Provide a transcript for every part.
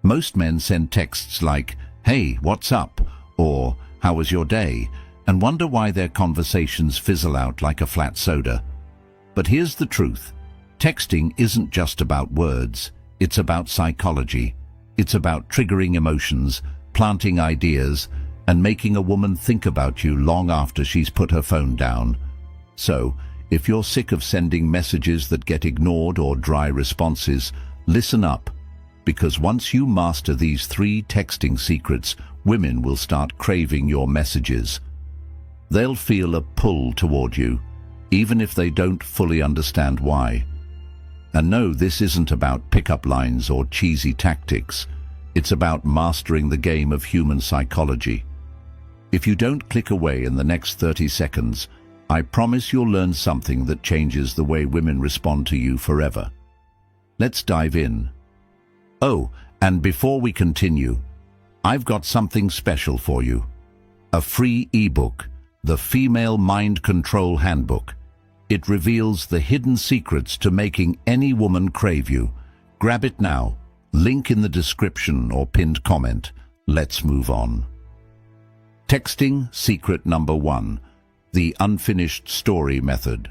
Most men send texts like, "Hey, what's up?" or "How was your day?" and wonder why their conversations fizzle out like a flat soda. But here's the truth. Texting isn't just about words. It's about psychology. It's about triggering emotions, planting ideas, and making a woman think about you long after she's put her phone down. So, if you're sick of sending messages that get ignored or dry responses, listen up. Because once you master these 3 texting secrets, women will start craving your messages. They'll feel a pull toward you, even if they don't fully understand why. And no, this isn't about pickup lines or cheesy tactics. It's about mastering the game of human psychology. If you don't click away in the next 30 seconds, I promise you'll learn something that changes the way women respond to you forever. Let's dive in. Oh, and before we continue, I've got something special for you. A free ebook, The Female Mind Control Handbook. It reveals the hidden secrets to making any woman crave you. Grab it now. Link in the description or pinned comment. Let's move on. Texting secret number 1. The unfinished story method.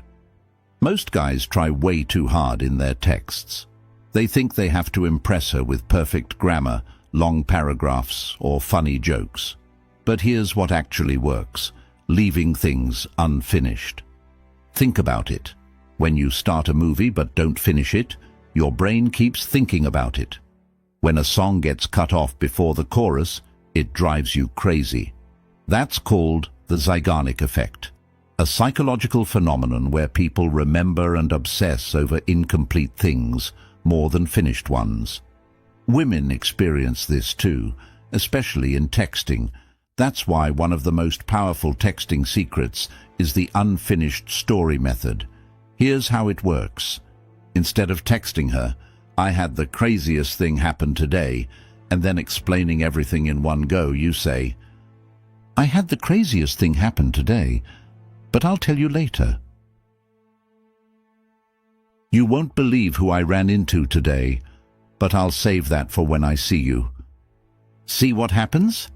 Most guys try way too hard in their texts. They think they have to impress her with perfect grammar, long paragraphs, or funny jokes. But here's what actually works: leaving things unfinished. Think about it. When you start a movie but don't finish it, your brain keeps thinking about it. When a song gets cut off before the chorus, it drives you crazy. That's called the Zeigarnik effect, a psychological phenomenon where people remember and obsess over incomplete things more than finished ones. Women experience this too, especially in texting. That's why one of the most powerful texting secrets is the unfinished story method. Here's how it works. Instead of texting her, "I had the craziest thing happen today," and then explaining everything in one go, you say, "I had the craziest thing happen today, but I'll tell you later. You won't believe who I ran into today, but I'll save that for when I see you." See what happens?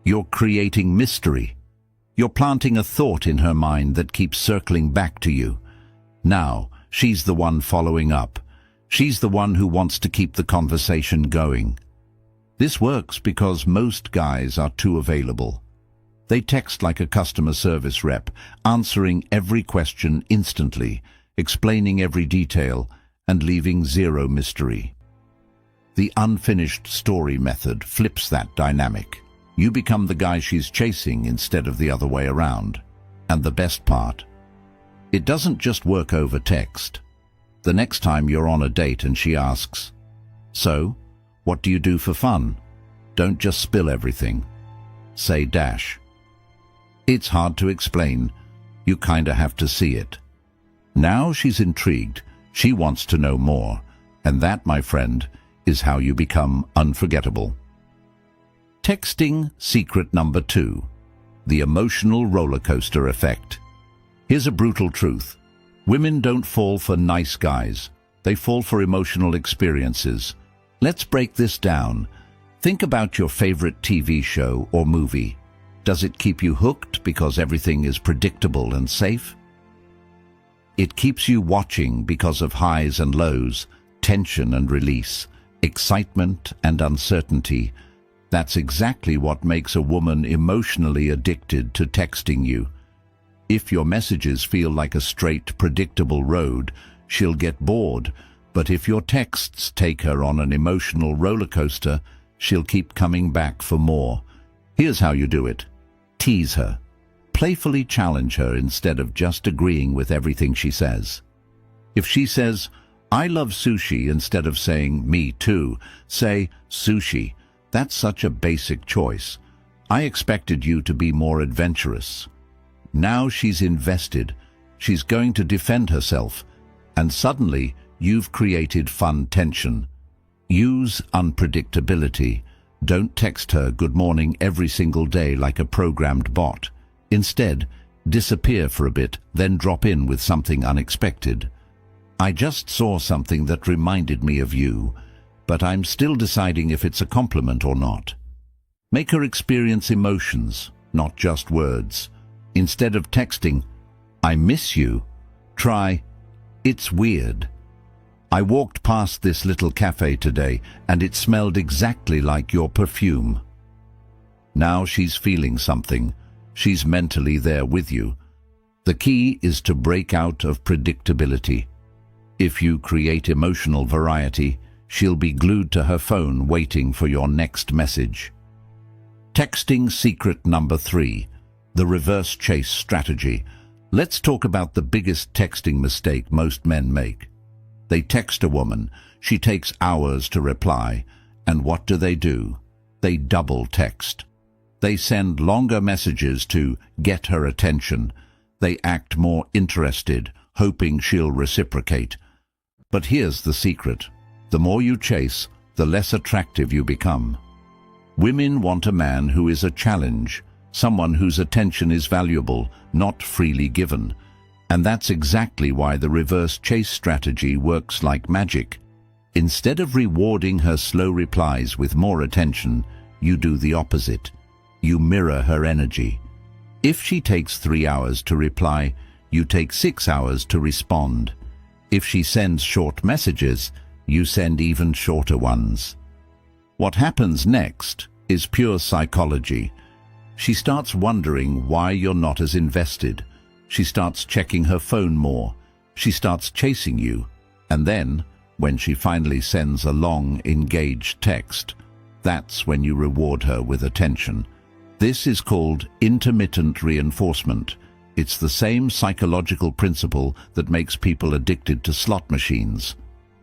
You're creating mystery. You're planting a thought in her mind that keeps circling back to you. Now, she's the one following up. She's the one who wants to keep the conversation going. This works because most guys are too available. They text like a customer service rep, answering every question instantly, explaining every detail, and leaving zero mystery. The unfinished story method flips that dynamic. You become the guy she's chasing instead of the other way around. And the best part, it doesn't just work over text. The next time you're on a date and she asks, "So, what do you do for fun?" Don't just spill everything. Say dash. It's hard to explain. You kinda have to see it. Now she's intrigued. She wants to know more. And that, my friend, is how you become unforgettable. Texting secret number 2. The emotional roller coaster effect. Here's a brutal truth. Women don't fall for nice guys. They fall for emotional experiences. Let's break this down. Think about your favorite TV show or movie. Does it keep you hooked because everything is predictable and safe? It keeps you watching because of highs and lows, tension and release, excitement and uncertainty. That's exactly what makes a woman emotionally addicted to texting you. If your messages feel like a straight, predictable road, she'll get bored. But if your texts take her on an emotional roller coaster, she'll keep coming back for more. Here's how you do it. Tease her. Playfully challenge her instead of just agreeing with everything she says. If she says, "I love sushi," instead of saying, "Me too," say, "Sushi. That's such a basic choice. I expected you to be more adventurous." Now she's invested. She's going to defend herself. And suddenly, you've created fun tension. Use unpredictability. Don't text her "good morning" every single day like a programmed bot. Instead, disappear for a bit, then drop in with something unexpected. "I just saw something that reminded me of you. but I'm still deciding if it's a compliment or not. Make her experience emotions, not just words. Instead of texting, "I miss you," try, "It's weird. I walked past this little cafe today and it smelled exactly like your perfume." Now she's feeling something. She's mentally there with you. The key is to break out of predictability. If you create emotional variety, she'll be glued to her phone waiting for your next message. Texting secret number 3, the reverse chase strategy. Let's talk about the biggest texting mistake most men make. They text a woman, she takes hours to reply, and what do? They double text. They send longer messages to get her attention. They act more interested, hoping she'll reciprocate. But here's the secret. The more you chase, the less attractive you become. Women want a man who is a challenge, someone whose attention is valuable, not freely given. And that's exactly why the reverse chase strategy works like magic. Instead of rewarding her slow replies with more attention, you do the opposite. You mirror her energy. If she takes 3 hours to reply, you take 6 hours to respond. If she sends short messages, you send even shorter ones. What happens next is pure psychology. She starts wondering why you're not as invested. She starts checking her phone more. She starts chasing you. And then, when she finally sends a long, engaged text, that's when you reward her with attention. This is called intermittent reinforcement. It's the same psychological principle that makes people addicted to slot machines.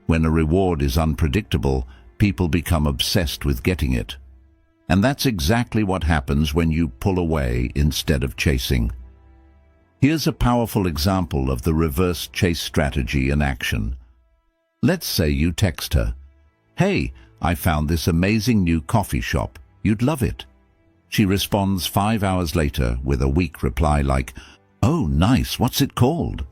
When a reward is unpredictable, people become obsessed with getting it. And that's exactly what happens when you pull away instead of chasing. Here's a powerful example of the reverse chase strategy in action. Let's say you text her, "Hey, I found this amazing new coffee shop. You'd love it." She responds 5 hours later with a weak reply like, "Oh, nice, what's it called?"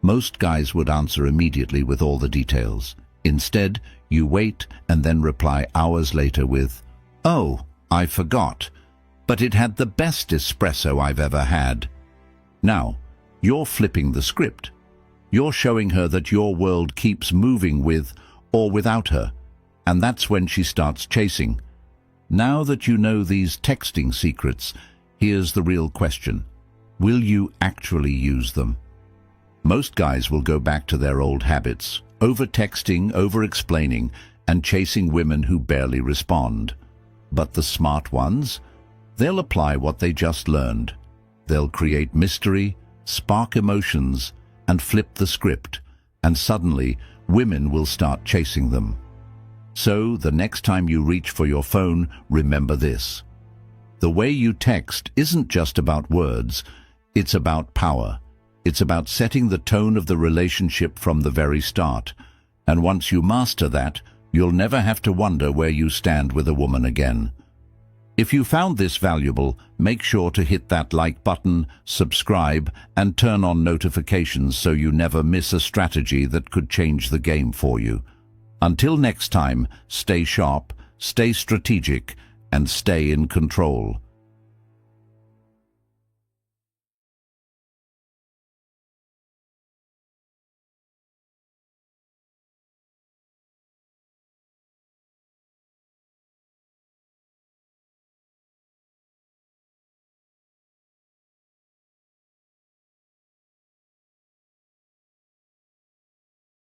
Most guys would answer immediately with all the details. Instead, you wait and then reply hours later with, "Oh, I forgot, but it had the best espresso I've ever had." Now, you're flipping the script. You're showing her that your world keeps moving with or without her, and that's when she starts chasing. Now that you know these texting secrets, here's the real question. Will you actually use them? Most guys will go back to their old habits, over-texting, over-explaining, and chasing women who barely respond. But the smart ones? They'll apply what they just learned. They'll create mystery, spark emotions, and flip the script, and suddenly women will start chasing them. So, the next time you reach for your phone, remember this. The way you text isn't just about words, it's about power. It's about setting the tone of the relationship from the very start. And once you master that, you'll never have to wonder where you stand with a woman again. If you found this valuable, make sure to hit that like button, subscribe, and turn on notifications so you never miss a strategy that could change the game for you. Until next time, stay sharp, stay strategic, and stay in control.